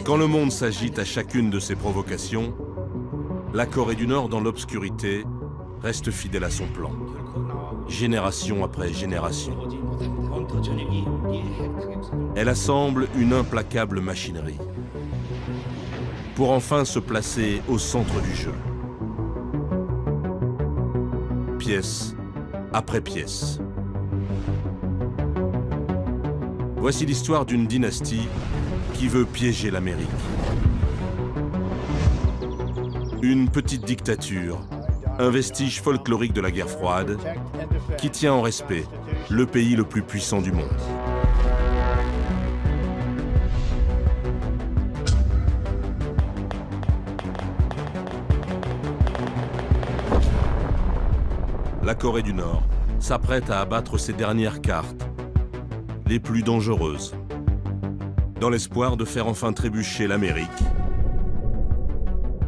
Quand le monde s'agite à chacune de ces provocations, la Corée du Nord, dans l'obscurité, reste fidèle à son plan, génération après génération. Elle assemble une implacable machinerie pour enfin se placer au centre du jeu. Pièce après pièce. Voici l'histoire d'une dynastie qui veut piéger l'Amérique. Une petite dictature, un vestige folklorique de la guerre froide, qui tient en respect le pays le plus puissant du monde. La Corée du Nord s'apprête à abattre ses dernières cartes, les plus dangereuses, dans l'espoir de faire enfin trébucher l'Amérique,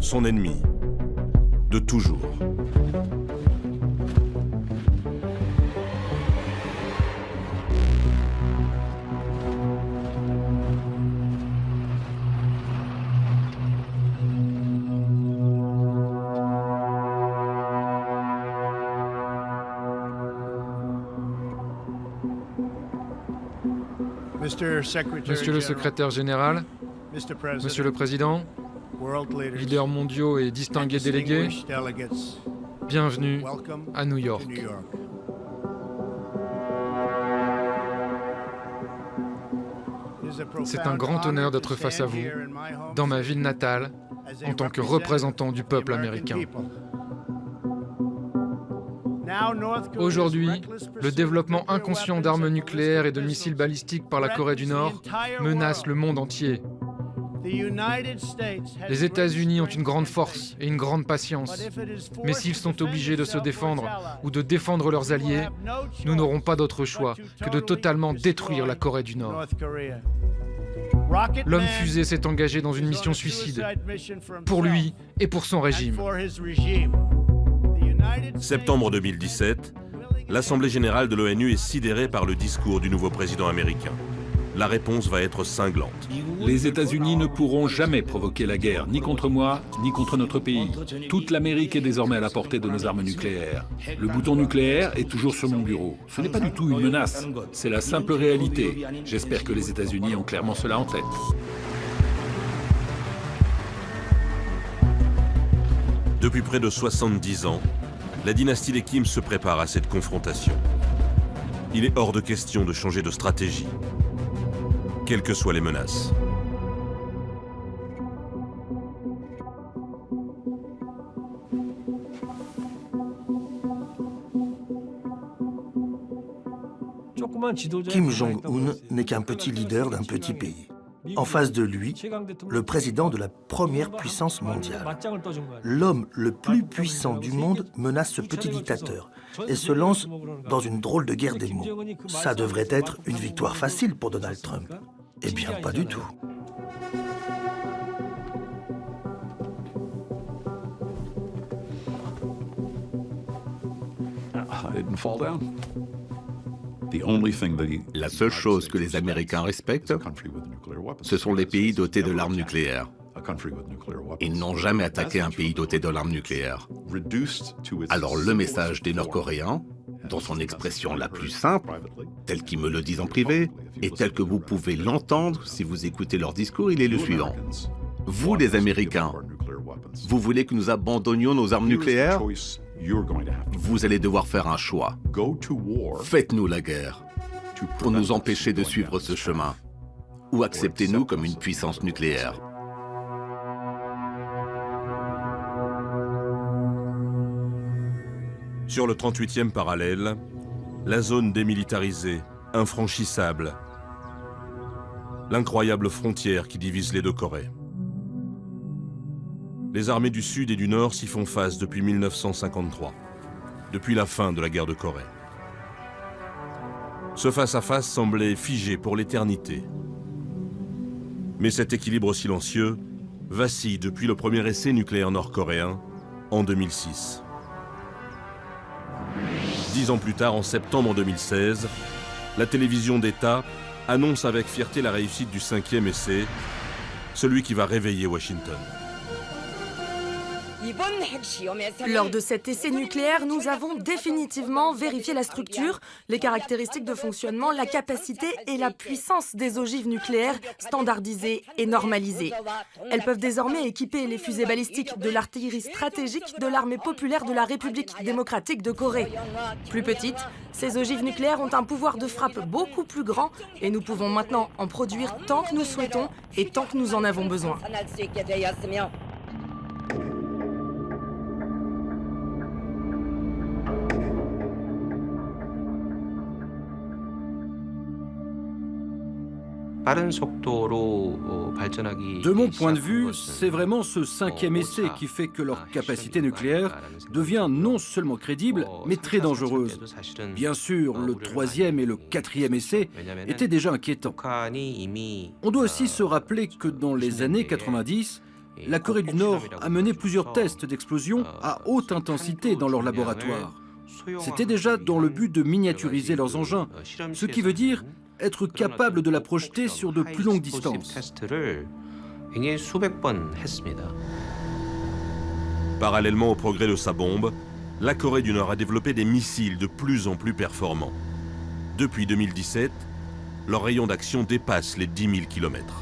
son ennemi de toujours. Monsieur le secrétaire général, Monsieur le Président, leaders mondiaux et distingués délégués, bienvenue à New York. C'est un grand honneur d'être face à vous, dans ma ville natale, en tant que représentant du peuple américain. Aujourd'hui, le développement inconscient d'armes nucléaires et de missiles balistiques par la Corée du Nord menace le monde entier. Les États-Unis ont une grande force et une grande patience, mais s'ils sont obligés de se défendre ou de défendre leurs alliés, nous n'aurons pas d'autre choix que de totalement détruire la Corée du Nord. L'homme fusée s'est engagé dans une mission suicide, pour lui et pour son régime. Septembre 2017, l'Assemblée générale de l'ONU est sidérée par le discours du nouveau président américain. La réponse va être cinglante. Les États-Unis ne pourront jamais provoquer la guerre, ni contre moi, ni contre notre pays. Toute l'Amérique est désormais à la portée de nos armes nucléaires. Le bouton nucléaire est toujours sur mon bureau. Ce n'est pas du tout une menace, c'est la simple réalité. J'espère que les États-Unis ont clairement cela en tête. Depuis près de 70 ans, la dynastie des Kim se prépare à cette confrontation. Il est hors de question de changer de stratégie, quelles que soient les menaces. Kim Jong-un n'est qu'un petit leader d'un petit pays. En face de lui, le président de la première puissance mondiale. L'homme le plus puissant du monde menace ce petit dictateur et se lance dans une drôle de guerre des mots. Ça devrait être une victoire facile pour Donald Trump. Eh bien, pas du tout. La seule chose que les Américains respectent, ce sont les pays dotés de l'arme nucléaire. Ils n'ont jamais attaqué un pays doté de l'arme nucléaire. Alors le message des Nord-Coréens, dans son expression la plus simple, telle qu'ils me le disent en privé, et telle que vous pouvez l'entendre si vous écoutez leur discours, il est le suivant. Vous, les Américains, vous voulez que nous abandonnions nos armes nucléaires ? Vous allez devoir faire un choix. Faites-nous la guerre pour nous empêcher de suivre ce chemin, ou acceptez-nous comme une puissance nucléaire. Sur le 38e parallèle, la zone démilitarisée, infranchissable, l'incroyable frontière qui divise les deux Corées. Les armées du Sud et du Nord s'y font face depuis 1953, depuis la fin de la guerre de Corée. Ce face-à-face semblait figé pour l'éternité. Mais cet équilibre silencieux vacille depuis le premier essai nucléaire nord-coréen en 2006. 10 ans plus tard, en septembre 2016, la télévision d'État annonce avec fierté la réussite du 5e essai, celui qui va réveiller Washington. Lors de cet essai nucléaire, nous avons définitivement vérifié la structure, les caractéristiques de fonctionnement, la capacité et la puissance des ogives nucléaires standardisées et normalisées. Elles peuvent désormais équiper les fusées balistiques de l'artillerie stratégique de l'armée populaire de la République démocratique de Corée. Plus petites, ces ogives nucléaires ont un pouvoir de frappe beaucoup plus grand et nous pouvons maintenant en produire tant que nous souhaitons et tant que nous en avons besoin. De mon point de vue, c'est vraiment ce 5e essai qui fait que leur capacité nucléaire devient non seulement crédible, mais très dangereuse. Bien sûr, le 3e et le 4e essai étaient déjà inquiétants. On doit aussi se rappeler que dans les années 90, la Corée du Nord a mené plusieurs tests d'explosion à haute intensité dans leur laboratoire. C'était déjà dans le but de miniaturiser leurs engins, ce qui veut dire être capable de la projeter sur de plus longues distances. Parallèlement au progrès de sa bombe, la Corée du Nord a développé des missiles de plus en plus performants. Depuis 2017, leur rayon d'action dépasse les 10 000 km.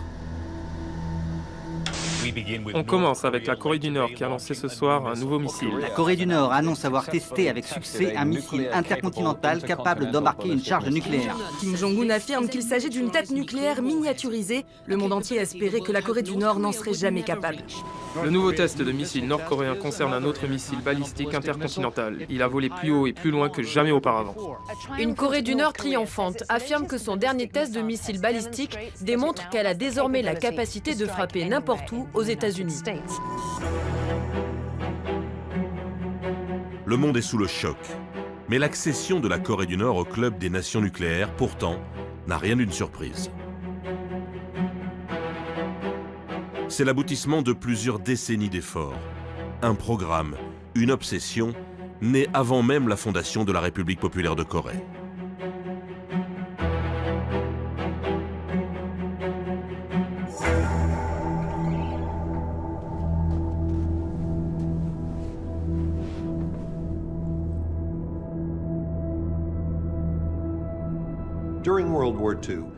On commence avec la Corée du Nord qui a lancé ce soir un nouveau missile. La Corée du Nord annonce avoir testé avec succès un missile intercontinental capable d'embarquer une charge nucléaire. Kim Jong-un affirme qu'il s'agit d'une tête nucléaire miniaturisée. Le monde entier espérait que la Corée du Nord n'en serait jamais capable. Le nouveau test de missile nord-coréen concerne un autre missile balistique intercontinental. Il a volé plus haut et plus loin que jamais auparavant. Une Corée du Nord triomphante affirme que son dernier test de missile balistique démontre qu'elle a désormais la capacité de frapper n'importe où aux États-Unis. Le monde est sous le choc. Mais l'accession de la Corée du Nord au club des nations nucléaires, pourtant, n'a rien d'une surprise. C'est l'aboutissement de plusieurs décennies d'efforts. Un programme, une obsession, née avant même la fondation de la République populaire de Corée.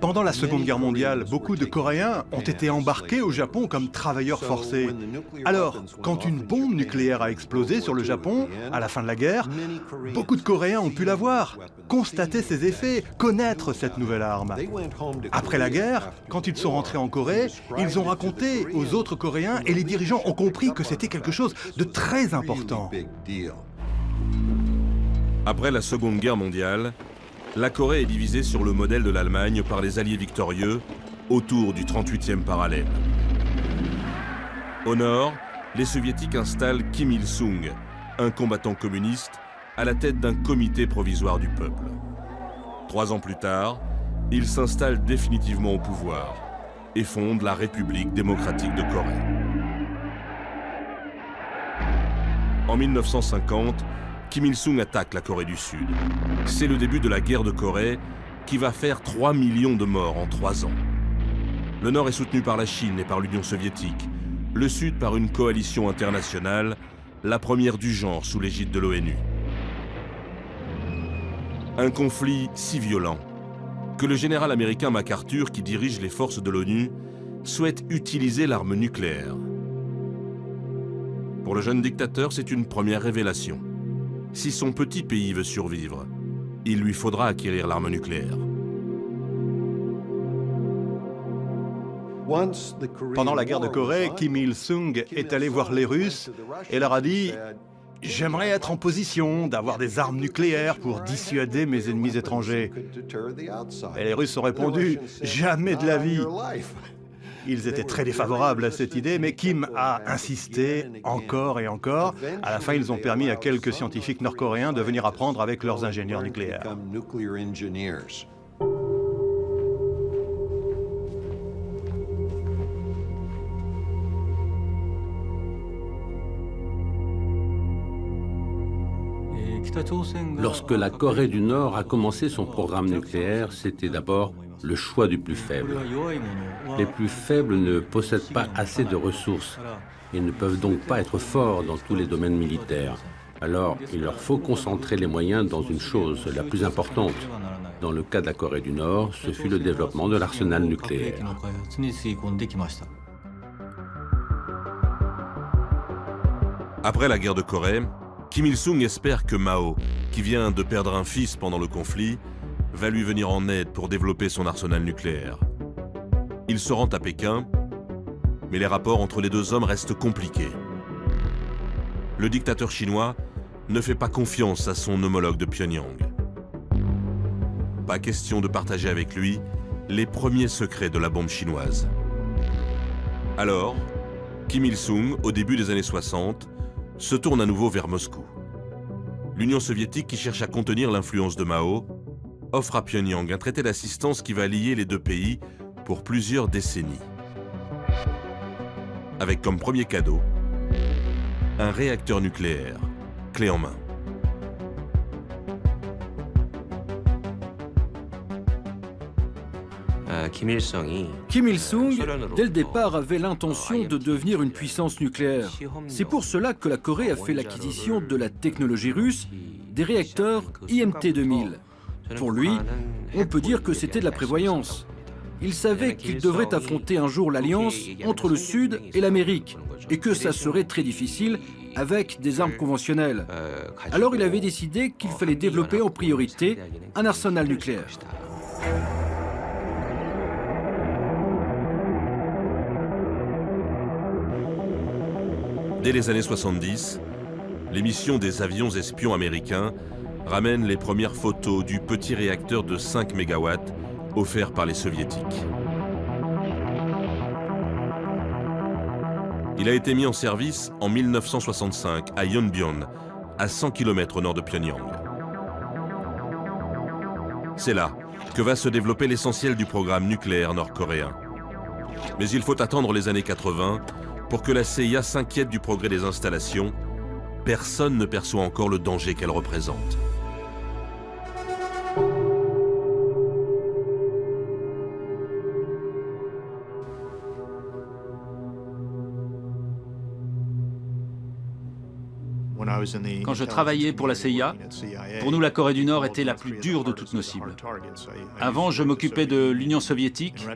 Pendant la Seconde Guerre mondiale, beaucoup de Coréens ont été embarqués au Japon comme travailleurs forcés. Alors, quand une bombe nucléaire a explosé sur le Japon, à la fin de la guerre, beaucoup de Coréens ont pu la voir, constater ses effets, connaître cette nouvelle arme. Après la guerre, quand ils sont rentrés en Corée, ils ont raconté aux autres Coréens et les dirigeants ont compris que c'était quelque chose de très important. Après la Seconde Guerre mondiale, la Corée est divisée sur le modèle de l'Allemagne par les alliés victorieux autour du 38e parallèle. Au nord, les soviétiques installent Kim Il-sung, un combattant communiste, à la tête d'un comité provisoire du peuple. 3 ans plus tard, il s'installe définitivement au pouvoir et fonde la République démocratique de Corée. En 1950, Kim Il-sung attaque la Corée du Sud. C'est le début de la guerre de Corée qui va faire 3 millions de morts en 3 ans. Le Nord est soutenu par la Chine et par l'Union soviétique, le Sud par une coalition internationale, la première du genre sous l'égide de l'ONU. Un conflit si violent que le général américain MacArthur, qui dirige les forces de l'ONU, souhaite utiliser l'arme nucléaire. Pour le jeune dictateur, c'est une première révélation. Si son petit pays veut survivre, il lui faudra acquérir l'arme nucléaire. Pendant la guerre de Corée, Kim Il-sung est allé voir les Russes et leur a dit « J'aimerais être en position d'avoir des armes nucléaires pour dissuader mes ennemis étrangers. » Et les Russes ont répondu « Jamais de la vie !» Ils étaient très défavorables à cette idée, mais Kim a insisté encore et encore. À la fin, ils ont permis à quelques scientifiques nord-coréens de venir apprendre avec leurs ingénieurs nucléaires. Lorsque la Corée du Nord a commencé son programme nucléaire, c'était d'abord le choix du plus faible. Les plus faibles ne possèdent pas assez de ressources et ne peuvent donc pas être forts dans tous les domaines militaires. Alors, il leur faut concentrer les moyens dans une chose, la plus importante. Dans le cas de la Corée du Nord, ce fut le développement de l'arsenal nucléaire. Après la guerre de Corée, Kim Il-sung espère que Mao, qui vient de perdre un fils pendant le conflit, va lui venir en aide pour développer son arsenal nucléaire. Il se rend à Pékin, mais les rapports entre les deux hommes restent compliqués. Le dictateur chinois ne fait pas confiance à son homologue de Pyongyang. Pas question de partager avec lui les premiers secrets de la bombe chinoise. Alors, Kim Il-sung, au début des années 60, se tourne à nouveau vers Moscou. L'Union soviétique, qui cherche à contenir l'influence de Mao, offre à Pyongyang un traité d'assistance qui va lier les deux pays pour plusieurs décennies. Avec comme premier cadeau, un réacteur nucléaire, clé en main. Kim Il-sung, dès le départ, avait l'intention de devenir une puissance nucléaire. C'est pour cela que la Corée a fait l'acquisition de la technologie russe, des réacteurs IMT-2000. Pour lui, on peut dire que c'était de la prévoyance. Il savait qu'il devrait affronter un jour l'alliance entre le Sud et l'Amérique, et que ça serait très difficile avec des armes conventionnelles. Alors il avait décidé qu'il fallait développer en priorité un arsenal nucléaire. Dès les années 70, l'émission des avions espions américains ramène les premières photos du petit réacteur de 5 MW offert par les soviétiques. Il a été mis en service en 1965 à Yonbyon, à 100 km au nord de Pyongyang. C'est là que va se développer l'essentiel du programme nucléaire nord-coréen. Mais il faut attendre les années 80 pour que la CIA s'inquiète du progrès des installations. Personne ne perçoit encore le danger qu'elles représentent. Quand je travaillais pour la CIA, pour nous la Corée du Nord était la plus dure de toutes nos cibles. Avant, je m'occupais de l'Union soviétique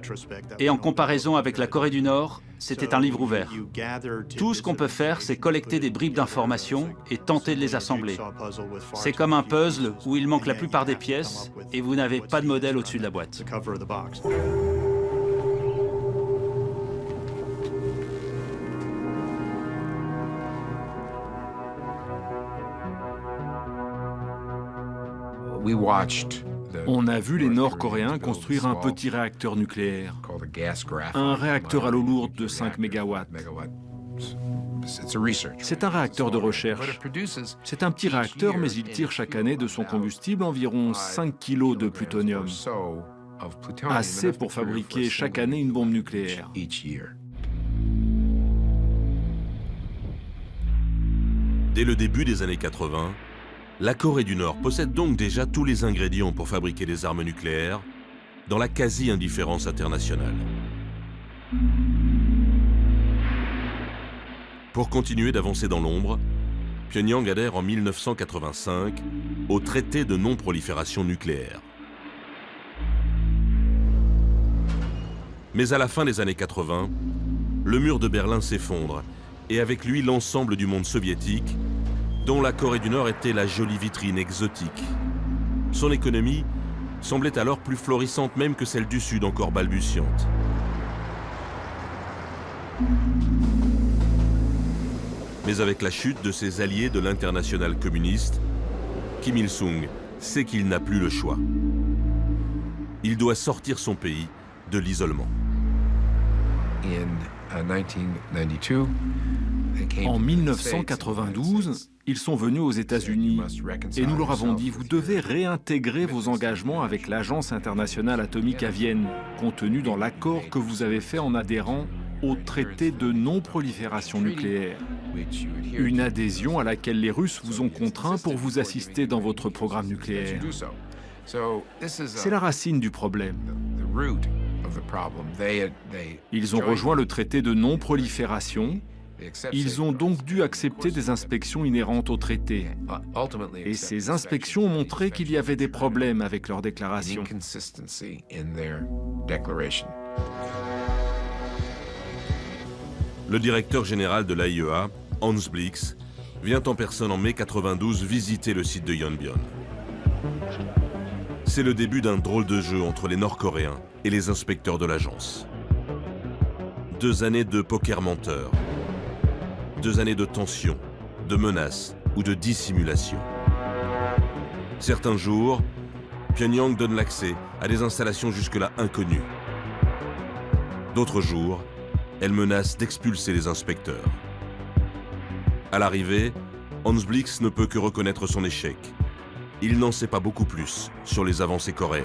et en comparaison avec la Corée du Nord, c'était un livre ouvert. Tout ce qu'on peut faire, c'est collecter des bribes d'informations et tenter de les assembler. C'est comme un puzzle où il manque la plupart des pièces et vous n'avez pas de modèle au-dessus de la boîte. On a vu les Nord-Coréens construire un petit réacteur nucléaire, un réacteur à l'eau lourde de 5 MW. C'est un réacteur de recherche. C'est un petit réacteur, mais il tire chaque année de son combustible environ 5 kg de plutonium. Assez pour fabriquer chaque année une bombe nucléaire. Dès le début des années 80, la Corée du Nord possède donc déjà tous les ingrédients pour fabriquer des armes nucléaires dans la quasi-indifférence internationale. Pour continuer d'avancer dans l'ombre, Pyongyang adhère en 1985 au traité de non-prolifération nucléaire. Mais à la fin des années 80, le mur de Berlin s'effondre et avec lui l'ensemble du monde soviétique, dont la Corée du Nord était la jolie vitrine exotique. Son économie semblait alors plus florissante même que celle du Sud, encore balbutiante. Mais avec la chute de ses alliés de l'internationale communiste, Kim Il-sung sait qu'il n'a plus le choix. Il doit sortir son pays de l'isolement. En 1992, ils sont venus aux États-Unis et nous leur avons dit « Vous devez réintégrer vos engagements avec l'Agence internationale atomique à Vienne, contenus dans l'accord que vous avez fait en adhérant au traité de non-prolifération nucléaire. Une adhésion à laquelle les Russes vous ont contraint pour vous assister dans votre programme nucléaire. » C'est la racine du problème. Ils ont rejoint le traité de non-prolifération. Ils ont donc dû accepter des inspections inhérentes au traité. Et ces inspections ont montré qu'il y avait des problèmes avec leurs déclarations. Le directeur général de l'AIEA, Hans Blix, vient en personne en mai 92 visiter le site de Yonbyon. C'est le début d'un drôle de jeu entre les Nord-Coréens et les inspecteurs de l'agence. 2 années de poker menteur. 2 années de tension, de menaces ou de dissimulation. Certains jours, Pyongyang donne l'accès à des installations jusque-là inconnues. D'autres jours, elle menace d'expulser les inspecteurs. À l'arrivée, Hans Blix ne peut que reconnaître son échec. Il n'en sait pas beaucoup plus sur les avancées coréennes.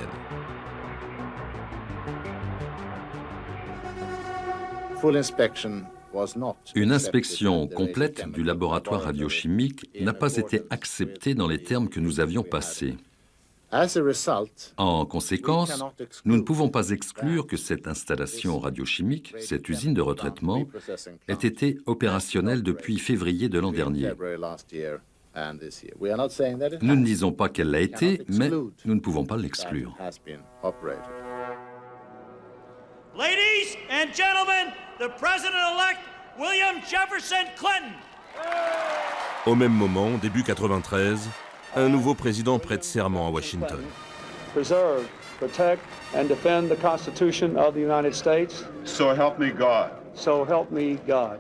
Une inspection complète du laboratoire radiochimique n'a pas été acceptée dans les termes que nous avions passés. En conséquence, nous ne pouvons pas exclure que cette installation radiochimique, cette usine de retraitement, ait été opérationnelle depuis février de l'an dernier. Nous ne disons pas qu'elle l'a été, mais nous ne pouvons pas l'exclure. Ladies and gentlemen, the President-elect William Jefferson Clinton. Au même moment, début 93, un nouveau président prête serment à Washington. Preserve, protect and defend the Constitution of the United States. So help me God. So help me God.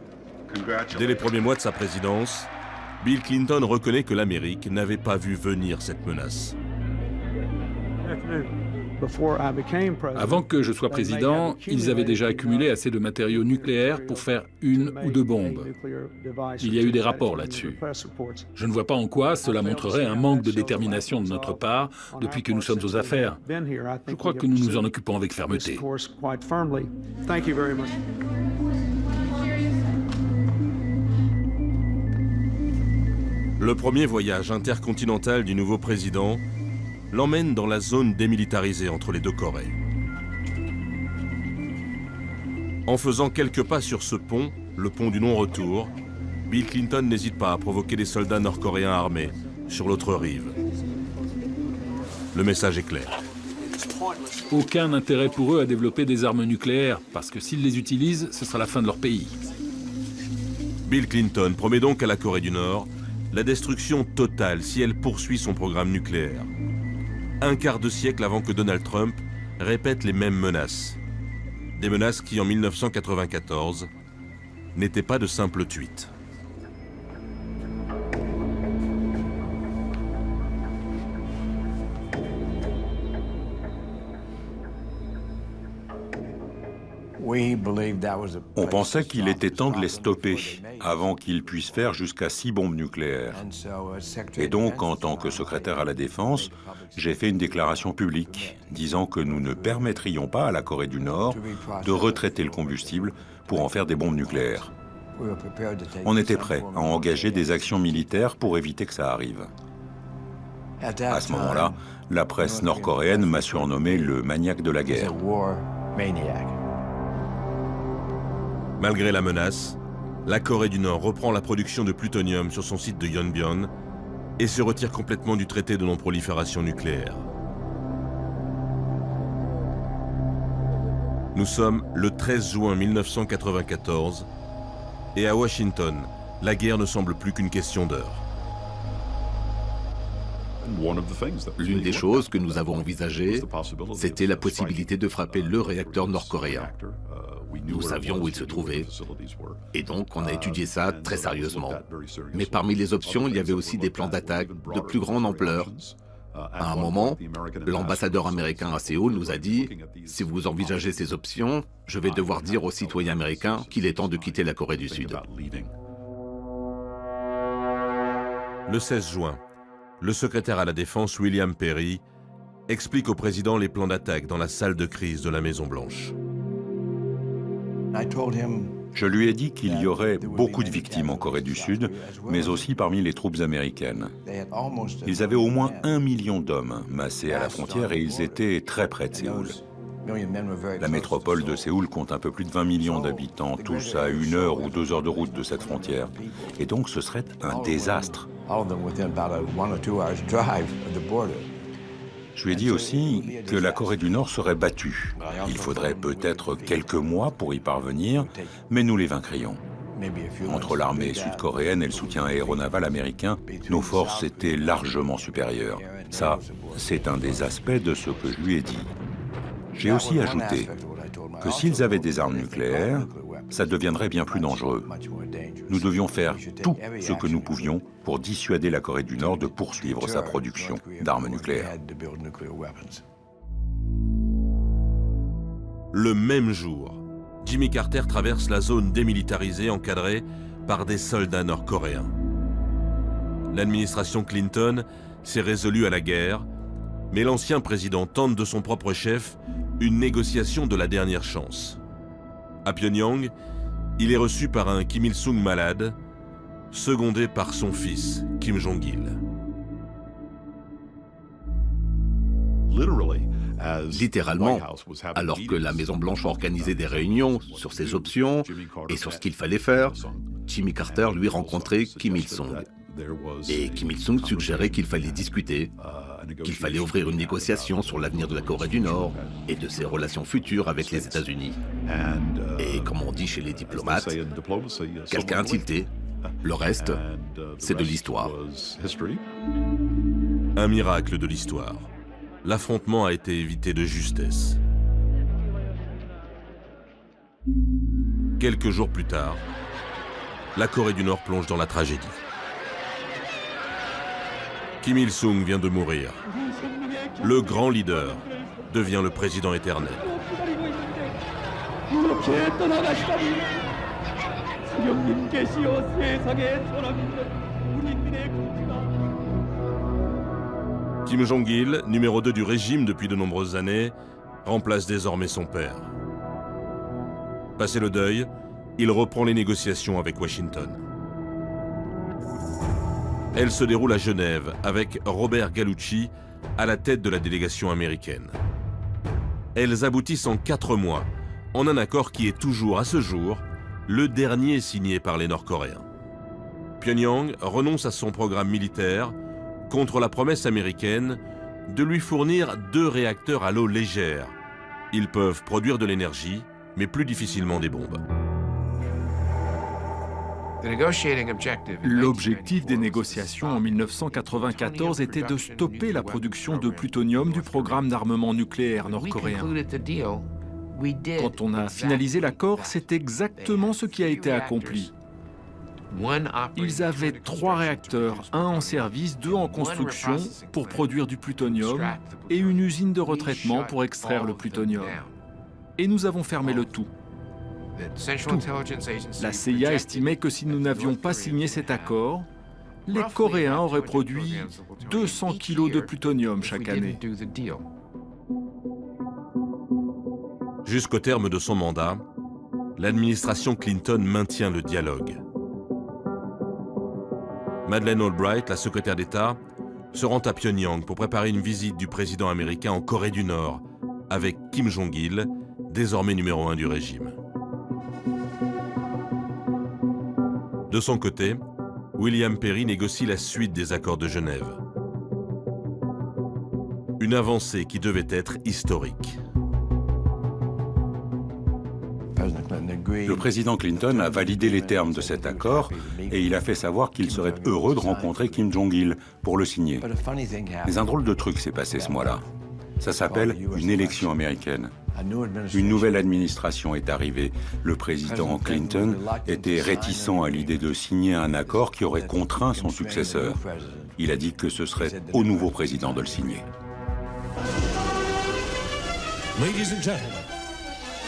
Dès les premiers mois de sa présidence, Bill Clinton reconnaît que l'Amérique n'avait pas vu venir cette menace. Avant que je sois président, ils avaient déjà accumulé assez de matériaux nucléaires pour faire 1 ou 2 bombes. Il y a eu des rapports là-dessus. Je ne vois pas en quoi cela montrerait un manque de détermination de notre part depuis que nous sommes aux affaires. Je crois que nous nous en occupons avec fermeté. Le premier voyage intercontinental du nouveau président l'emmène dans la zone démilitarisée entre les 2 Corées. En faisant quelques pas sur ce pont, le pont du non-retour, Bill Clinton n'hésite pas à provoquer des soldats nord-coréens armés sur l'autre rive. Le message est clair. Aucun intérêt pour eux à développer des armes nucléaires, parce que s'ils les utilisent, ce sera la fin de leur pays. Bill Clinton promet donc à la Corée du Nord la destruction totale si elle poursuit son programme nucléaire. Un quart de siècle avant que Donald Trump répète les mêmes menaces. Des menaces qui, en 1994, n'étaient pas de simples tweets. On pensait qu'il était temps de les stopper avant qu'ils puissent faire jusqu'à 6 bombes nucléaires. Et donc, en tant que secrétaire à la Défense, j'ai fait une déclaration publique disant que nous ne permettrions pas à la Corée du Nord de retraiter le combustible pour en faire des bombes nucléaires. On était prêt à engager des actions militaires pour éviter que ça arrive. À ce moment-là, la presse nord-coréenne m'a surnommé le maniaque de la guerre. Malgré la menace, la Corée du Nord reprend la production de plutonium sur son site de Yonbyon et se retire complètement du traité de non-prolifération nucléaire. Nous sommes le 13 juin 1994 et à Washington, la guerre ne semble plus qu'une question d'heure. L'une des choses que nous avons envisagées, c'était la possibilité de frapper le réacteur nord-coréen. Nous savions où il se trouvait, et donc on a étudié ça très sérieusement. Mais parmi les options, il y avait aussi des plans d'attaque de plus grande ampleur. À un moment, l'ambassadeur américain à Séoul nous a dit « Si vous envisagez ces options, je vais devoir dire aux citoyens américains qu'il est temps de quitter la Corée du Sud. » Le 16 juin, le secrétaire à la Défense William Perry explique au président les plans d'attaque dans la salle de crise de la Maison-Blanche. Je lui ai dit qu'il y aurait beaucoup de victimes en Corée du Sud, mais aussi parmi les troupes américaines. Ils avaient au moins 1 million d'hommes massés à la frontière et ils étaient très près de Séoul. La métropole de Séoul compte un peu plus de 20 millions d'habitants, tous à 1 heure ou 2 heures de route de cette frontière. Et donc ce serait un désastre. Je lui ai dit aussi que la Corée du Nord serait battue. Il faudrait peut-être quelques mois pour y parvenir, mais nous les vaincrions. Entre l'armée sud-coréenne et le soutien aéronaval américain, nos forces étaient largement supérieures. Ça, c'est un des aspects de ce que je lui ai dit. J'ai aussi ajouté que s'ils avaient des armes nucléaires, ça deviendrait bien plus dangereux. Nous devions faire tout ce que nous pouvions pour dissuader la Corée du Nord de poursuivre sa production d'armes nucléaires. Le même jour, Jimmy Carter traverse la zone démilitarisée encadrée par des soldats nord-coréens. L'administration Clinton s'est résolue à la guerre, mais l'ancien président tente de son propre chef une négociation de la dernière chance. À Pyongyang, il est reçu par un Kim Il-sung malade, secondé par son fils, Kim Jong-il. Littéralement, alors que la Maison-Blanche organisait des réunions sur ses options et sur ce qu'il fallait faire, Jimmy Carter lui rencontrait Kim Il-sung. Et Kim Il-sung suggérait qu'il fallait discuter, qu'il fallait ouvrir une négociation sur l'avenir de la Corée du Nord et de ses relations futures avec les États-Unis. Et comme on dit chez les diplomates, quelqu'un a tilté. Le reste, c'est de l'histoire. Un miracle de l'histoire. L'affrontement a été évité de justesse. Quelques jours plus tard, la Corée du Nord plonge dans la tragédie. Kim Il-sung vient de mourir. Le grand leader devient le président éternel. Kim Jong-il, numéro 2 du régime depuis de nombreuses années, remplace désormais son père. Passé le deuil, il reprend les négociations avec Washington. Elle se déroule à Genève avec Robert Gallucci à la tête de la délégation américaine. Elles aboutissent en 4 mois, en un accord qui est toujours, à ce jour, le dernier signé par les Nord-Coréens. Pyongyang renonce à son programme militaire contre la promesse américaine de lui fournir 2 réacteurs à l'eau légère. Ils peuvent produire de l'énergie, mais plus difficilement des bombes. L'objectif des négociations en 1994 était de stopper la production de plutonium du programme d'armement nucléaire nord-coréen. Quand on a finalisé l'accord, c'est exactement ce qui a été accompli. Ils avaient 3 réacteurs, 1 en service, 2 en construction pour produire du plutonium et une usine de retraitement pour extraire le plutonium. Et nous avons fermé le tout. La CIA estimait que si nous n'avions pas signé cet accord, les Coréens auraient produit 200 kilos de plutonium chaque année. Jusqu'au terme de son mandat, l'administration Clinton maintient le dialogue. Madeleine Albright, la secrétaire d'État, se rend à Pyongyang pour préparer une visite du président américain en Corée du Nord avec Kim Jong-il, désormais numéro 1 du régime. De son côté, William Perry négocie la suite des accords de Genève. Une avancée qui devait être historique. Le président Clinton a validé les termes de cet accord et il a fait savoir qu'il serait heureux de rencontrer Kim Jong-il pour le signer. Mais un drôle de truc s'est passé ce mois-là. Ça s'appelle une élection américaine. Une nouvelle administration est arrivée. Le président Clinton était réticent à l'idée de signer un accord qui aurait contraint son successeur. Il a dit que ce serait au nouveau président de le signer. Ladies and gentlemen,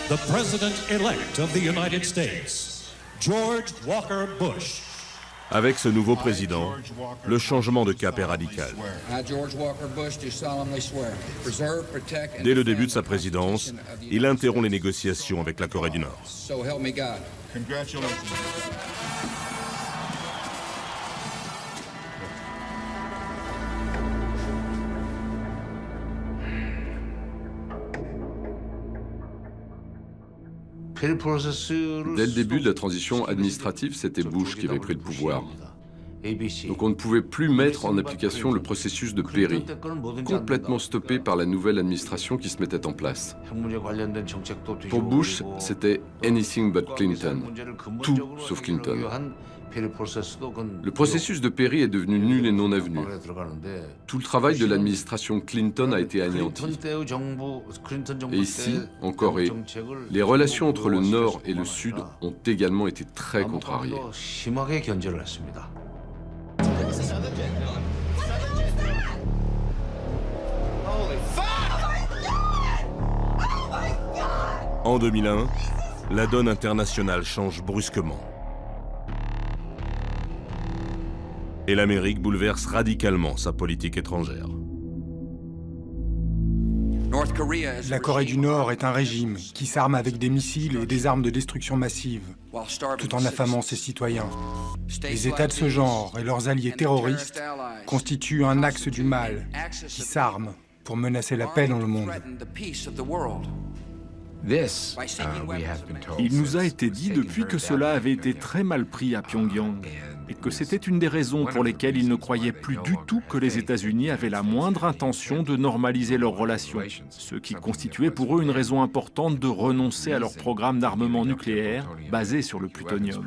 the President-elect of the United States, George Walker Bush. Avec ce nouveau président, le changement de cap est radical. Dès le début de sa présidence, il interrompt les négociations avec la Corée du Nord. Dès le début de la transition administrative, c'était Bush qui avait pris le pouvoir. Donc on ne pouvait plus mettre en application le processus de Perry, complètement stoppé par la nouvelle administration qui se mettait en place. Pour Bush, c'était anything but Clinton, tout sauf Clinton. Le processus de Perry est devenu nul et non avenu. Tout le travail de l'administration Clinton a été anéanti. Et ici, en Corée, les relations entre le Nord et le Sud ont également été très contrariées. En 2001, la donne internationale change brusquement. Et l'Amérique bouleverse radicalement sa politique étrangère. La Corée du Nord est un régime qui s'arme avec des missiles et des armes de destruction massive, tout en affamant ses citoyens. Les États de ce genre et leurs alliés terroristes constituent un axe du mal qui s'arme pour menacer la paix dans le monde. Il nous a été dit depuis que cela avait été très mal pris à Pyongyang et que c'était une des raisons pour lesquelles ils ne croyaient plus du tout que les États-Unis avaient la moindre intention de normaliser leurs relations, ce qui constituait pour eux une raison importante de renoncer à leur programme d'armement nucléaire basé sur le plutonium.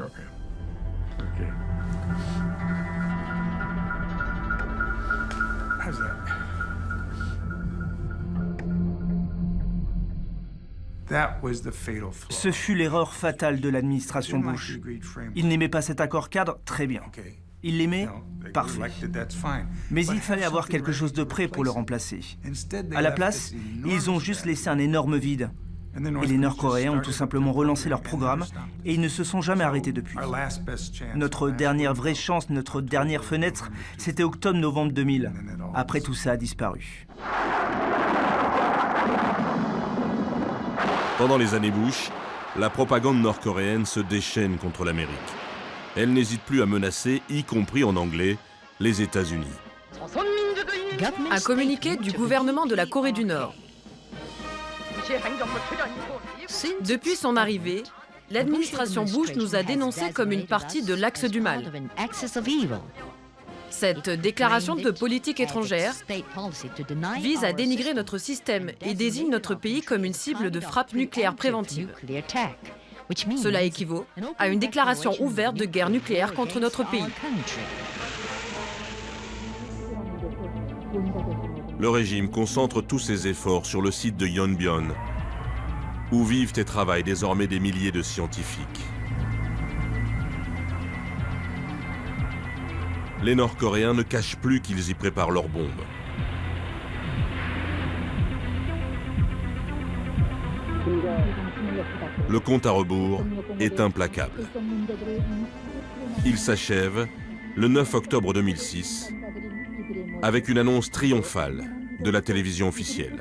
Ce fut l'erreur fatale de l'administration Bush. Il n'aimait pas cet accord cadre, très bien. Il l'aimait, parfait. Mais il fallait avoir quelque chose de prêt pour le remplacer. À la place, ils ont juste laissé un énorme vide. Et les Nord-Coréens ont tout simplement relancé leur programme et ils ne se sont jamais arrêtés depuis. Notre dernière vraie chance, notre dernière fenêtre, c'était octobre-novembre 2000. Après, tout ça a disparu. Pendant les années Bush, la propagande nord-coréenne se déchaîne contre l'Amérique. Elle n'hésite plus à menacer, y compris en anglais, les États-Unis. Un communiqué du gouvernement de la Corée du Nord. Depuis son arrivée, l'administration Bush nous a dénoncés comme une partie de l'axe du mal. Cette déclaration de politique étrangère vise à dénigrer notre système et désigne notre pays comme une cible de frappe nucléaire préventive. Cela équivaut à une déclaration ouverte de guerre nucléaire contre notre pays. Le régime concentre tous ses efforts sur le site de Yonbyon, où vivent et travaillent désormais des milliers de scientifiques. Les Nord-Coréens ne cachent plus qu'ils y préparent leurs bombes. Le compte à rebours est implacable. Il s'achève le 9 octobre 2006 avec une annonce triomphale de la télévision officielle.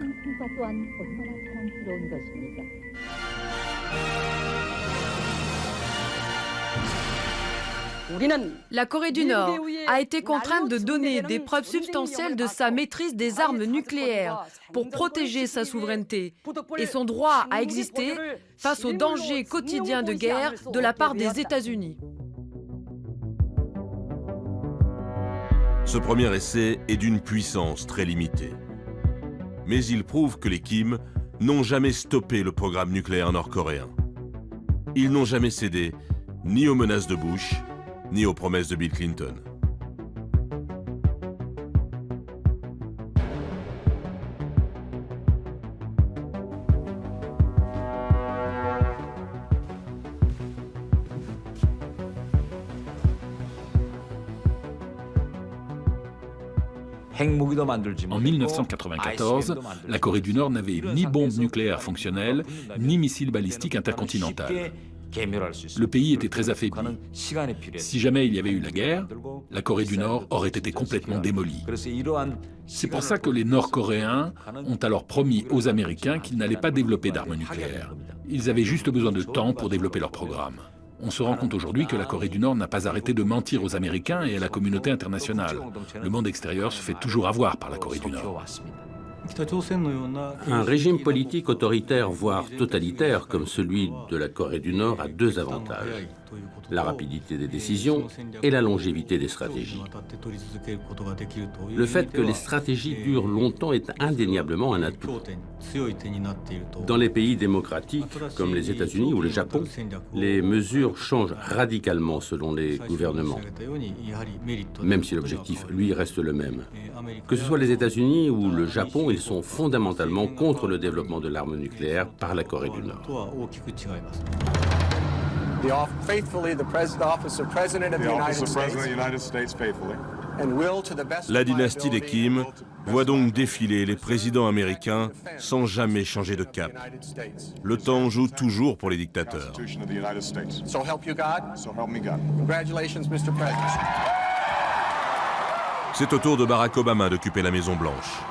La Corée du Nord a été contrainte de donner des preuves substantielles de sa maîtrise des armes nucléaires pour protéger sa souveraineté et son droit à exister face aux dangers quotidiens de guerre de la part des États-Unis. Ce premier essai est d'une puissance très limitée. Mais il prouve que les Kim n'ont jamais stoppé le programme nucléaire nord-coréen. Ils n'ont jamais cédé ni aux menaces de Bush, ni aux promesses de Bill Clinton. En 1994, la Corée du Nord n'avait ni bombe nucléaire fonctionnelle, ni missile balistique intercontinental. Le pays était très affaibli. Si jamais il y avait eu la guerre, la Corée du Nord aurait été complètement démolie. C'est pour ça que les Nord-Coréens ont alors promis aux Américains qu'ils n'allaient pas développer d'armes nucléaires. Ils avaient juste besoin de temps pour développer leur programme. On se rend compte aujourd'hui que la Corée du Nord n'a pas arrêté de mentir aux Américains et à la communauté internationale. Le monde extérieur se fait toujours avoir par la Corée du Nord. Un régime politique autoritaire, voire totalitaire, comme celui de la Corée du Nord, a deux avantages: la rapidité des décisions et la longévité des stratégies. Le fait que les stratégies durent longtemps est indéniablement un atout. Dans les pays démocratiques, comme les États-Unis ou le Japon, les mesures changent radicalement selon les gouvernements, même si l'objectif, lui, reste le même. Que ce soit les États-Unis ou le Japon, ils sont fondamentalement contre le développement de l'arme nucléaire par la Corée du Nord. La dynastie des Kim voit donc défiler les présidents américains sans jamais changer de cap. Le temps joue toujours pour les dictateurs. C'est au tour de Barack Obama d'occuper la Maison-Blanche.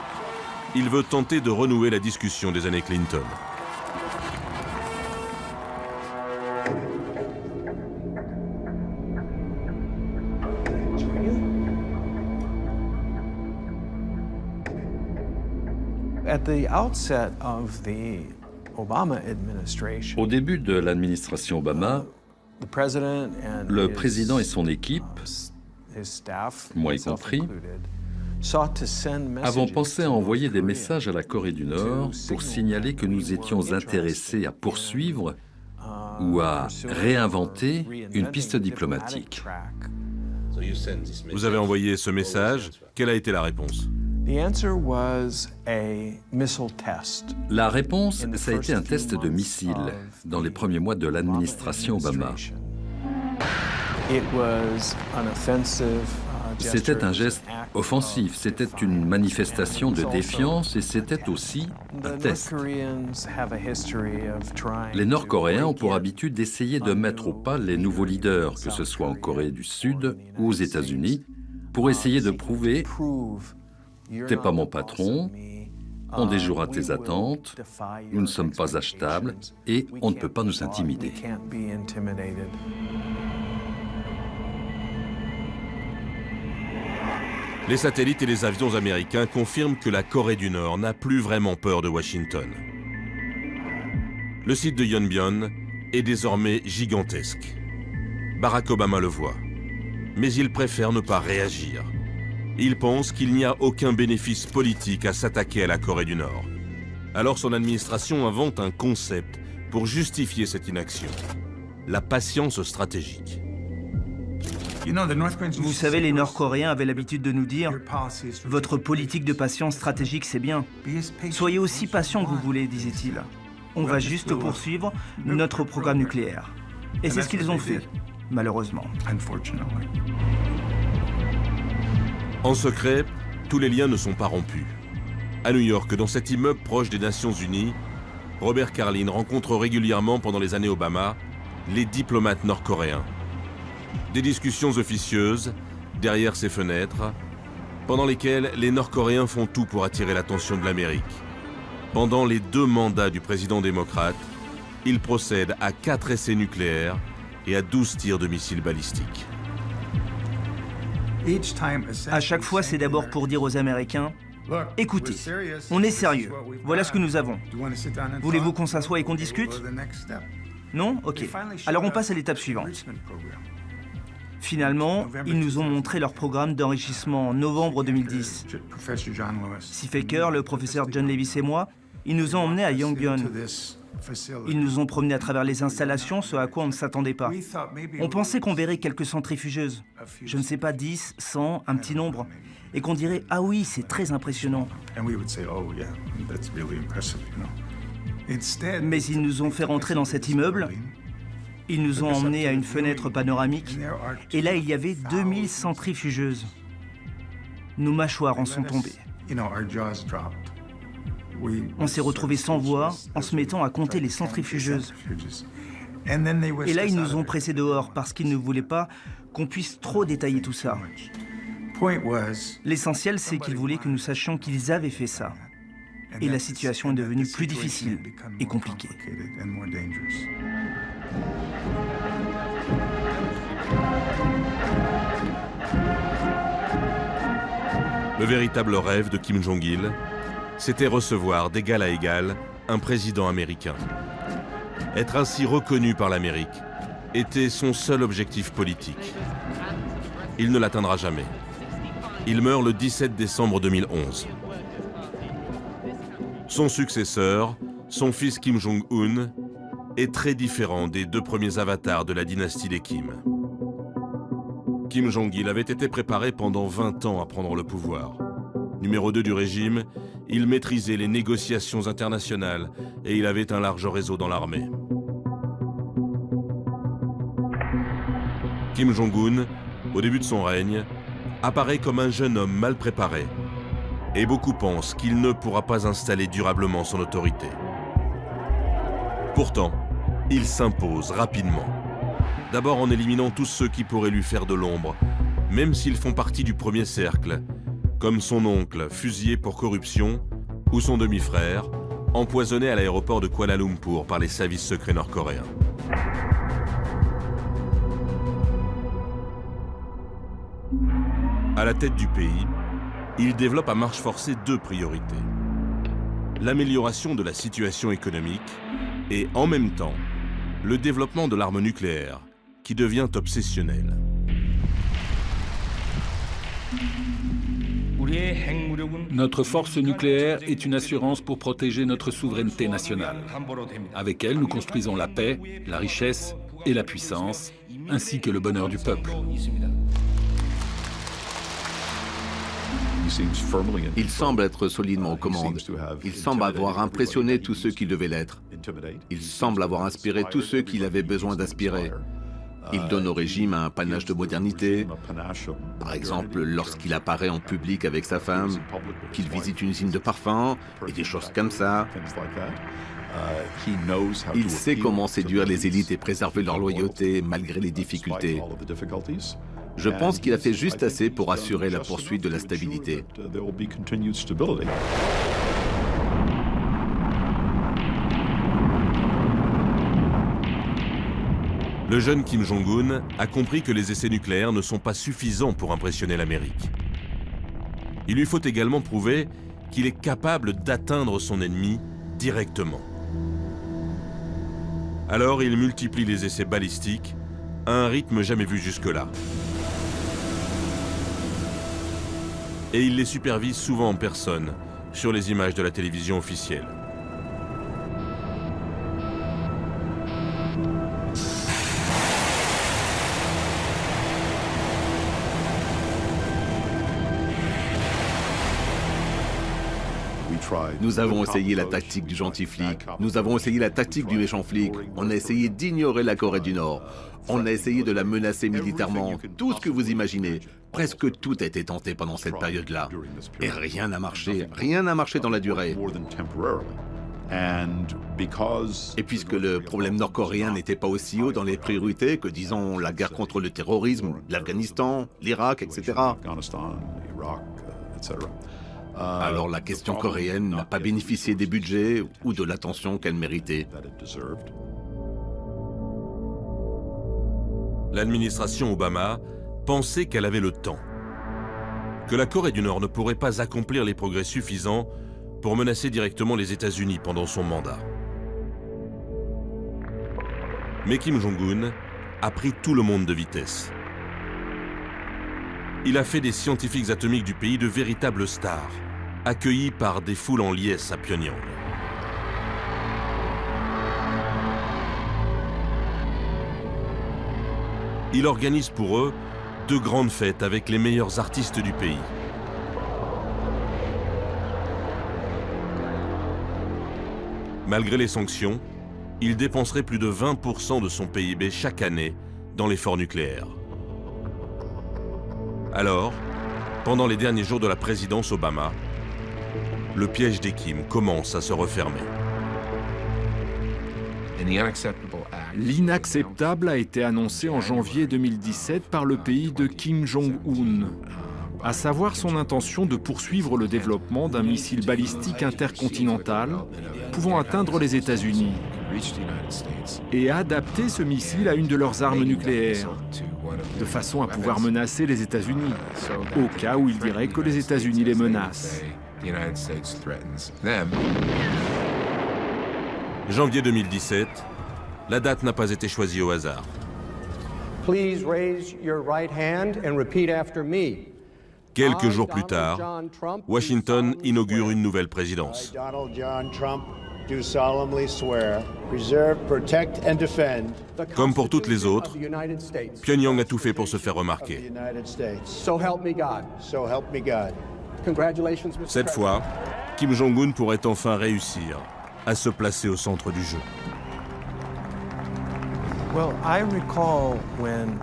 Il veut tenter de renouer la discussion des années Clinton. Au début de l'administration Obama, le président et son équipe, moi y compris, avons pensé à envoyer des messages à la Corée du Nord pour signaler que nous étions intéressés à poursuivre ou à réinventer une piste diplomatique. Vous avez envoyé ce message, quelle a été la réponse? La réponse, ça a été un test de missile dans les premiers mois de l'administration Obama. C'était un geste offensif, c'était une manifestation de défiance et c'était aussi un test. Les Nord-Coréens ont pour habitude d'essayer de mettre au pas les nouveaux leaders, que ce soit en Corée du Sud ou aux États-Unis, pour essayer de prouver « t'es pas mon patron, on déjouera tes attentes, nous ne sommes pas achetables et on ne peut pas nous intimider ». Les satellites et les avions américains confirment que la Corée du Nord n'a plus vraiment peur de Washington. Le site de Yonbyon est désormais gigantesque. Barack Obama le voit, mais il préfère ne pas réagir. Il pense qu'il n'y a aucun bénéfice politique à s'attaquer à la Corée du Nord. Alors son administration invente un concept pour justifier cette inaction: la patience stratégique. Vous savez, les Nord-Coréens avaient l'habitude de nous dire « Votre politique de patience stratégique, c'est bien. Soyez aussi patient que vous voulez, disait-il. On va juste poursuivre notre programme nucléaire. » Et c'est ce qu'ils ont fait, malheureusement. En secret, tous les liens ne sont pas rompus. À New York, dans cet immeuble proche des Nations Unies, Robert Karlin rencontre régulièrement pendant les années Obama les diplomates nord-coréens. Des discussions officieuses, derrière ces fenêtres, pendant lesquelles les Nord-Coréens font tout pour attirer l'attention de l'Amérique. Pendant les 2 mandats du président démocrate, il procède à 4 essais nucléaires et à 12 tirs de missiles balistiques. À chaque fois, c'est d'abord pour dire aux Américains « Écoutez, on est sérieux, voilà ce que nous avons. Voulez-vous qu'on s'assoie et qu'on discute ? Non ? Ok. Alors on passe à l'étape suivante. » Finalement, ils nous ont montré leur programme d'enrichissement en novembre 2010. Steve Faker, le professeur John Lewis et moi, ils nous ont emmenés à Yongbyon. Ils nous ont promenés à travers les installations, ce à quoi on ne s'attendait pas. On pensait qu'on verrait quelques centrifugeuses. Je ne sais pas, 10, 100, un petit nombre. Et qu'on dirait « Ah oui, c'est très impressionnant ». Mais ils nous ont fait rentrer dans cet immeuble. Ils nous ont emmenés à une fenêtre panoramique. Et là, il y avait 2000 centrifugeuses. Nos mâchoires en sont tombées. On s'est retrouvés sans voix en se mettant à compter les centrifugeuses. Et là, ils nous ont pressés dehors parce qu'ils ne voulaient pas qu'on puisse trop détailler tout ça. L'essentiel, c'est qu'ils voulaient que nous sachions qu'ils avaient fait ça. Et la situation est devenue plus difficile et compliquée. Le véritable rêve de Kim Jong-il, c'était recevoir d'égal à égal un président américain. Être ainsi reconnu par l'Amérique était son seul objectif politique. Il ne l'atteindra jamais. Il meurt le 17 décembre 2011. Son successeur, son fils Kim Jong-un, est très différent des deux premiers avatars de la dynastie des Kim. Kim Jong-il avait été préparé pendant 20 ans à prendre le pouvoir. Numéro 2 du régime, il maîtrisait les négociations internationales et il avait un large réseau dans l'armée. Kim Jong-un, au début de son règne, apparaît comme un jeune homme mal préparé et beaucoup pensent qu'il ne pourra pas installer durablement son autorité. Pourtant, il s'impose rapidement. D'abord en éliminant tous ceux qui pourraient lui faire de l'ombre, même s'ils font partie du premier cercle, comme son oncle fusillé pour corruption ou son demi-frère empoisonné à l'aéroport de Kuala Lumpur par les services secrets nord-coréens. À la tête du pays, il développe à marche forcée deux priorités. L'amélioration de la situation économique et, en même temps, le développement de l'arme nucléaire, qui devient obsessionnel. Notre force nucléaire est une assurance pour protéger notre souveraineté nationale. Avec elle, nous construisons la paix, la richesse et la puissance, ainsi que le bonheur du peuple. Il semble être solidement aux commandes. Il semble avoir impressionné tous ceux qui devaient l'être. Il semble avoir inspiré tous ceux qu'il avait besoin d'inspirer. Il donne au régime un panache de modernité. Par exemple, lorsqu'il apparaît en public avec sa femme, qu'il visite une usine de parfum et des choses comme ça. Il sait comment séduire les élites et préserver leur loyauté malgré les difficultés. Je pense qu'il a fait juste assez pour assurer la poursuite de la stabilité. Le jeune Kim Jong-un a compris que les essais nucléaires ne sont pas suffisants pour impressionner l'Amérique. Il lui faut également prouver qu'il est capable d'atteindre son ennemi directement. Alors il multiplie les essais balistiques à un rythme jamais vu jusque-là. Et il les supervise souvent en personne, sur les images de la télévision officielle. Nous avons essayé la tactique du gentil flic, nous avons essayé la tactique du méchant flic, on a essayé d'ignorer la Corée du Nord, on a essayé de la menacer militairement, tout ce que vous imaginez. Presque tout a été tenté pendant cette période-là. Et rien n'a marché dans la durée. Et puisque le problème nord-coréen n'était pas aussi haut dans les priorités que, disons, la guerre contre le terrorisme, l'Afghanistan, l'Irak, etc. Alors la question coréenne n'a pas bénéficié des budgets ou de l'attention qu'elle méritait. L'administration Obama pensait qu'elle avait le temps, que la Corée du Nord ne pourrait pas accomplir les progrès suffisants pour menacer directement les États-Unis pendant son mandat. Mais Kim Jong-un a pris tout le monde de vitesse. Il a fait des scientifiques atomiques du pays de véritables stars, accueillis par des foules en liesse à Pyongyang. Il organise pour eux de grandes fêtes avec les meilleurs artistes du pays. Malgré les sanctions, il dépenserait plus de 20% de son PIB chaque année dans l'effort nucléaire. Alors, pendant les derniers jours de la présidence Obama, le piège des Kim commence à se refermer. L'inacceptable a été annoncé en janvier 2017 par le pays de Kim Jong-un, à savoir son intention de poursuivre le développement d'un missile balistique intercontinental pouvant atteindre les États-Unis et adapter ce missile à une de leurs armes nucléaires, de façon à pouvoir menacer les États-Unis, au cas où il dirait que les États-Unis les menacent. Janvier 2017, la date n'a pas été choisie au hasard. Please raise your right hand and repeat after me. Quelques jours plus tard, Washington inaugure une nouvelle présidence. Donald John Trump do solemnly swear, preserve, protect and defend. Comme pour toutes les autres, Pyongyang a tout fait pour se faire remarquer. So help me God. So help me God. Congratulations, Mr. Cette fois, Kim Jong-un pourrait enfin réussir à se placer au centre du jeu. Well, I recall when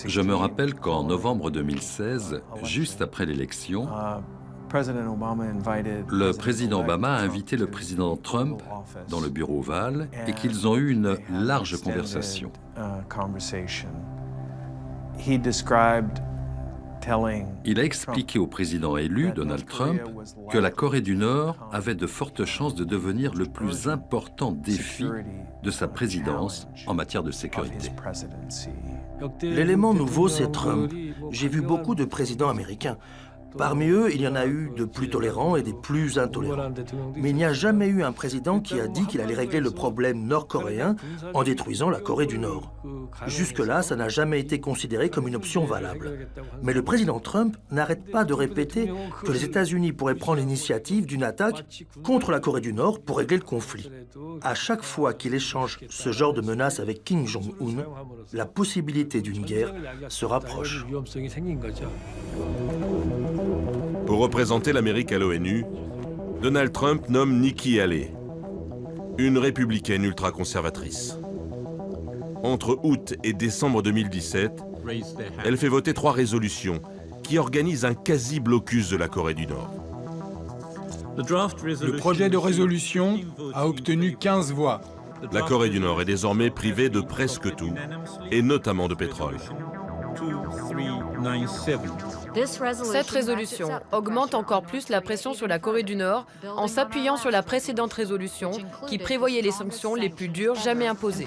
Je me rappelle qu'en novembre 2016, juste après l'élection, le président Obama a invité le président Trump dans le bureau ovale et qu'ils ont eu une large conversation. Il a expliqué au président élu, Donald Trump, que la Corée du Nord avait de fortes chances de devenir le plus important défi de sa présidence en matière de sécurité. L'élément nouveau, c'est Trump. J'ai vu beaucoup de présidents américains. Parmi eux, il y en a eu de plus tolérants et des plus intolérants. Mais il n'y a jamais eu un président qui a dit qu'il allait régler le problème nord-coréen en détruisant la Corée du Nord. Jusque-là, ça n'a jamais été considéré comme une option valable. Mais le président Trump n'arrête pas de répéter que les États-Unis pourraient prendre l'initiative d'une attaque contre la Corée du Nord pour régler le conflit. À chaque fois qu'il échange ce genre de menace avec Kim Jong-un, la possibilité d'une guerre se rapproche. Pour représenter l'Amérique à l'ONU, Donald Trump nomme Nikki Haley, une républicaine ultra-conservatrice. Entre août et décembre 2017, elle fait voter 3 résolutions qui organisent un quasi-blocus de la Corée du Nord. Le projet de résolution a obtenu 15 voix. La Corée du Nord est désormais privée de presque tout, et notamment de pétrole. Cette résolution augmente encore plus la pression sur la Corée du Nord en s'appuyant sur la précédente résolution qui prévoyait les sanctions les plus dures jamais imposées.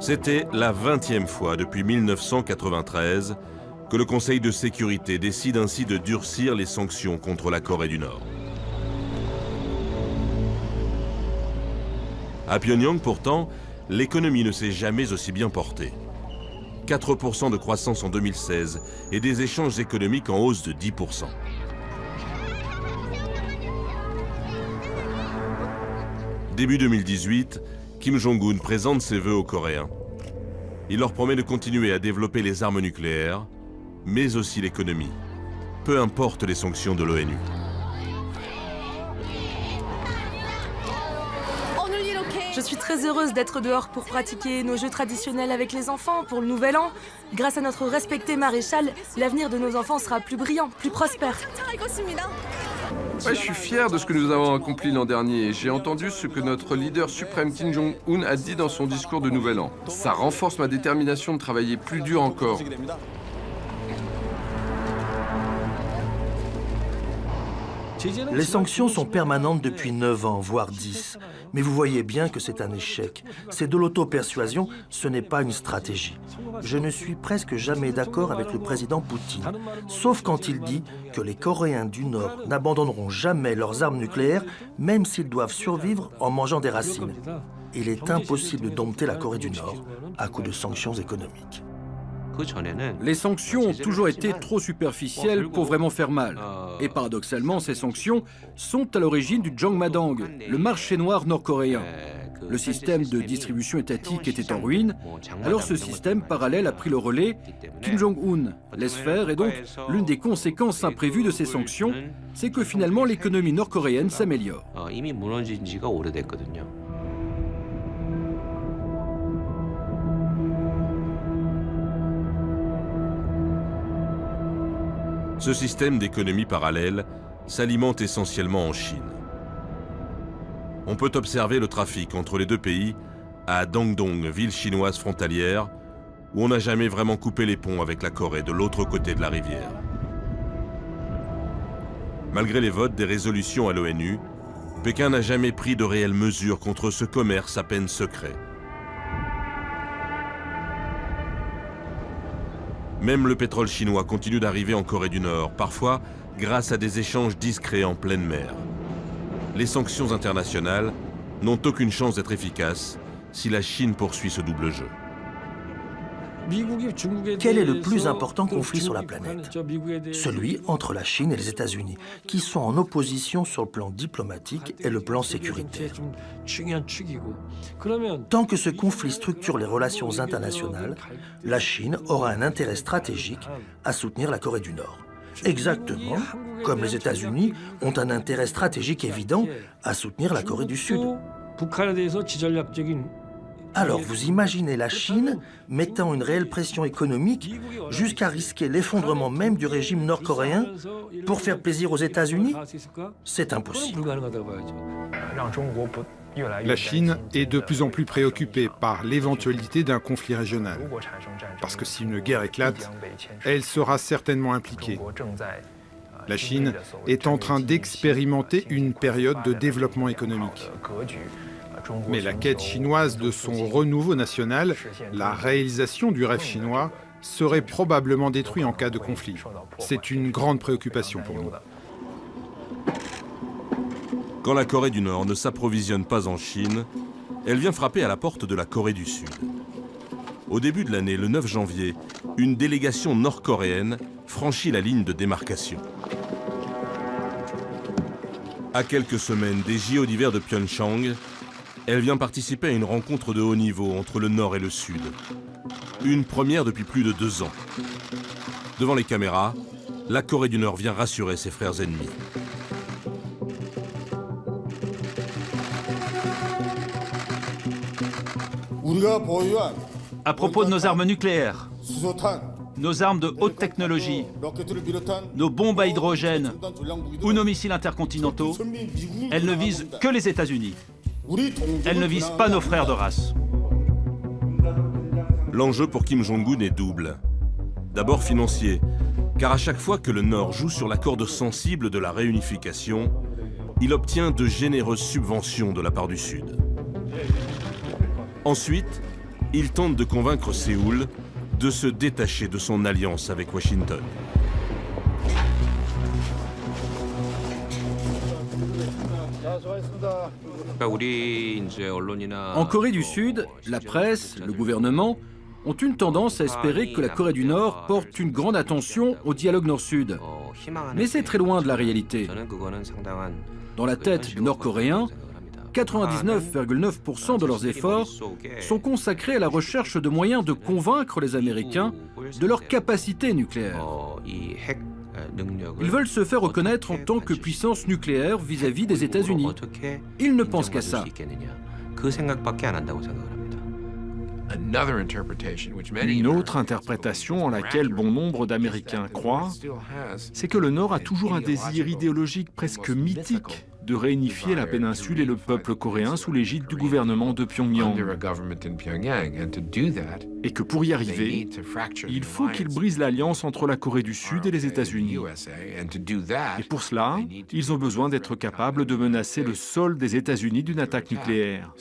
C'était la 20e fois depuis 1993 que le Conseil de sécurité décide ainsi de durcir les sanctions contre la Corée du Nord. À Pyongyang, pourtant, l'économie ne s'est jamais aussi bien portée. 4% de croissance en 2016 et des échanges économiques en hausse de 10%. Début 2018, Kim Jong-un présente ses vœux aux Coréens. Il leur promet de continuer à développer les armes nucléaires, mais aussi l'économie, peu importe les sanctions de l'ONU. Je suis très heureuse d'être dehors pour pratiquer nos jeux traditionnels avec les enfants pour le Nouvel An. Grâce à notre respecté maréchal, l'avenir de nos enfants sera plus brillant, plus prospère. Ouais, je suis fier de ce que nous avons accompli l'an dernier. J'ai entendu ce que notre leader suprême Kim Jong-un a dit dans son discours de Nouvel An. Ça renforce ma détermination de travailler plus dur encore. Les sanctions sont permanentes depuis 9 ans, voire 10. Mais vous voyez bien que c'est un échec. C'est de l'auto-persuasion, ce n'est pas une stratégie. Je ne suis presque jamais d'accord avec le président Poutine, sauf quand il dit que les Coréens du Nord n'abandonneront jamais leurs armes nucléaires, même s'ils doivent survivre en mangeant des racines. Il est impossible de dompter la Corée du Nord à coup de sanctions économiques. Les sanctions ont toujours été trop superficielles pour vraiment faire mal. Et paradoxalement, ces sanctions sont à l'origine du Jangmadang, le marché noir nord-coréen. Le système de distribution étatique était en ruine, alors ce système parallèle a pris le relais. Kim Jong-un laisse faire et donc l'une des conséquences imprévues de ces sanctions, c'est que finalement l'économie nord-coréenne s'améliore. Ce système d'économie parallèle s'alimente essentiellement en Chine. On peut observer le trafic entre les deux pays à Dandong, ville chinoise frontalière, où on n'a jamais vraiment coupé les ponts avec la Corée de l'autre côté de la rivière. Malgré les votes des résolutions à l'ONU, Pékin n'a jamais pris de réelles mesures contre ce commerce à peine secret. Même le pétrole chinois continue d'arriver en Corée du Nord, parfois grâce à des échanges discrets en pleine mer. Les sanctions internationales n'ont aucune chance d'être efficaces si la Chine poursuit ce double jeu. Quel est le plus important conflit sur la planète? Celui entre la Chine et les États-Unis, qui sont en opposition sur le plan diplomatique et le plan sécuritaire. Tant que ce conflit structure les relations internationales, la Chine aura un intérêt stratégique à soutenir la Corée du Nord. Exactement comme les États-Unis ont un intérêt stratégique évident à soutenir la Corée du Sud. Alors vous imaginez la Chine mettant une réelle pression économique jusqu'à risquer l'effondrement même du régime nord-coréen pour faire plaisir aux États-Unis? C'est impossible. La Chine est de plus en plus préoccupée par l'éventualité d'un conflit régional. Parce que si une guerre éclate, elle sera certainement impliquée. La Chine est en train d'expérimenter une période de développement économique. Mais la quête chinoise de son renouveau national, la réalisation du rêve chinois, serait probablement détruite en cas de conflit. C'est une grande préoccupation pour nous. Quand la Corée du Nord ne s'approvisionne pas en Chine, elle vient frapper à la porte de la Corée du Sud. Au début de l'année, le 9 janvier, une délégation nord-coréenne franchit la ligne de démarcation. À quelques semaines des JO d'hiver de Pyeongchang, elle vient participer à une rencontre de haut niveau entre le Nord et le Sud. Une première depuis plus de 2 ans. Devant les caméras, la Corée du Nord vient rassurer ses frères ennemis. À propos de nos armes nucléaires, nos armes de haute technologie, nos bombes à hydrogène ou nos missiles intercontinentaux, elles ne visent que les États-Unis. Elles ne visent pas nos frères de race. L'enjeu pour Kim Jong-un est double. D'abord financier, car à chaque fois que le Nord joue sur la corde sensible de la réunification, il obtient de généreuses subventions de la part du Sud. Ensuite, il tente de convaincre Séoul de se détacher de son alliance avec Washington. En Corée du Sud, la presse, le gouvernement ont une tendance à espérer que la Corée du Nord porte une grande attention au dialogue Nord-Sud. Mais c'est très loin de la réalité. Dans la tête des Nord-Coréens, 99,9% de leurs efforts sont consacrés à la recherche de moyens de convaincre les Américains de leur capacité nucléaire. Ils veulent se faire reconnaître en tant que puissance nucléaire vis-à-vis des États-Unis. Ils ne pensent qu'à ça. Une autre interprétation en laquelle bon nombre d'Américains croient, c'est que le Nord a toujours un désir idéologique presque mythique de réunifier la péninsule et le peuple coréen sous l'égide du gouvernement de Pyongyang. Et que pour y arriver, il faut qu'ils brisent l'alliance entre la Corée du Sud et les États-Unis. Et pour cela, ils ont besoin d'être capables de menacer le sol des États-Unis d'une attaque nucléaire.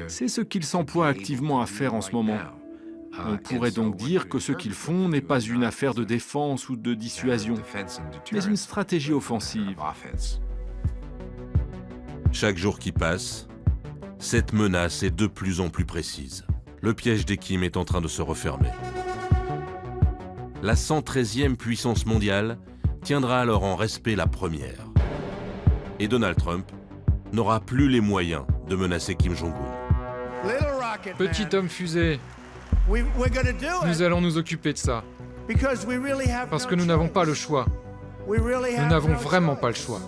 C'est ce qu'ils s'emploient activement à faire en ce moment. On pourrait donc dire que ce qu'ils font n'est pas une affaire de défense ou de dissuasion, mais une stratégie offensive. Chaque jour qui passe, cette menace est de plus en plus précise. Le piège des Kim est en train de se refermer. La 113e puissance mondiale tiendra alors en respect la première. Et Donald Trump n'aura plus les moyens de menacer Kim Jong-un. Petit homme fusée, nous allons nous occuper de ça. Parce que nous n'avons pas le choix. Nous n'avons vraiment pas le choix.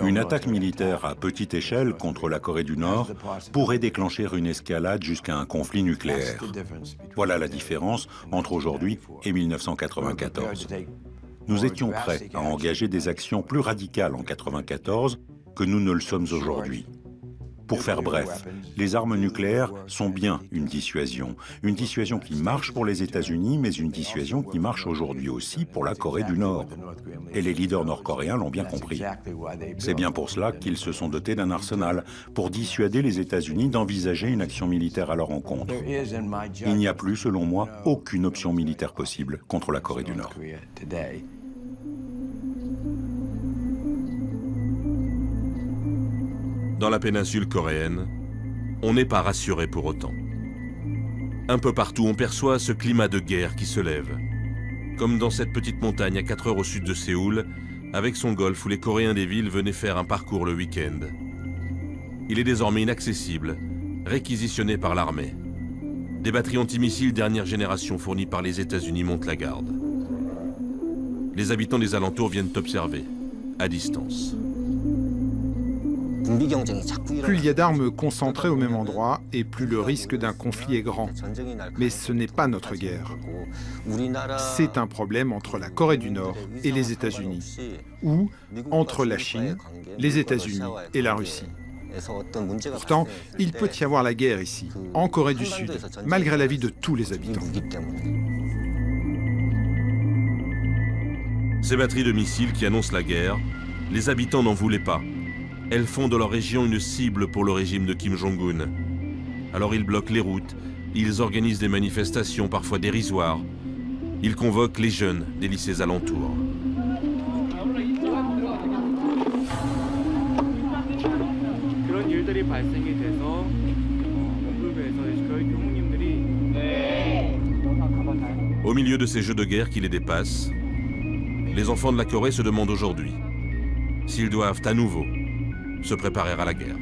Une attaque militaire à petite échelle contre la Corée du Nord pourrait déclencher une escalade jusqu'à un conflit nucléaire. Voilà la différence entre aujourd'hui et 1994. Nous étions prêts à engager des actions plus radicales en 1994 que nous ne le sommes aujourd'hui. Pour faire bref, les armes nucléaires sont bien une dissuasion qui marche pour les États-Unis, mais une dissuasion qui marche aujourd'hui aussi pour la Corée du Nord. Et les leaders nord-coréens l'ont bien compris. C'est bien pour cela qu'ils se sont dotés d'un arsenal, pour dissuader les États-Unis d'envisager une action militaire à leur encontre. Il n'y a plus, selon moi, aucune option militaire possible contre la Corée du Nord. Dans la péninsule coréenne, on n'est pas rassuré pour autant. Un peu partout, on perçoit ce climat de guerre qui se lève. Comme dans cette petite montagne à 4 heures au sud de Séoul, avec son golfe où les Coréens des villes venaient faire un parcours le week-end. Il est désormais inaccessible, réquisitionné par l'armée. Des batteries antimissiles dernière génération fournies par les États-Unis montent la garde. Les habitants des alentours viennent observer, à distance. Plus il y a d'armes concentrées au même endroit, et plus le risque d'un conflit est grand. Mais ce n'est pas notre guerre. C'est un problème entre la Corée du Nord et les États-Unis, ou entre la Chine, les États-Unis et la Russie. Pourtant, il peut y avoir la guerre ici, en Corée du Sud, malgré l'avis de tous les habitants. Ces batteries de missiles qui annoncent la guerre, les habitants n'en voulaient pas. Elles font de leur région une cible pour le régime de Kim Jong-un. Alors ils bloquent les routes, ils organisent des manifestations parfois dérisoires. Ils convoquent les jeunes des lycées alentours. Au milieu de ces jeux de guerre qui les dépassent, les enfants de la Corée se demandent aujourd'hui s'ils doivent à nouveau se préparer à la guerre.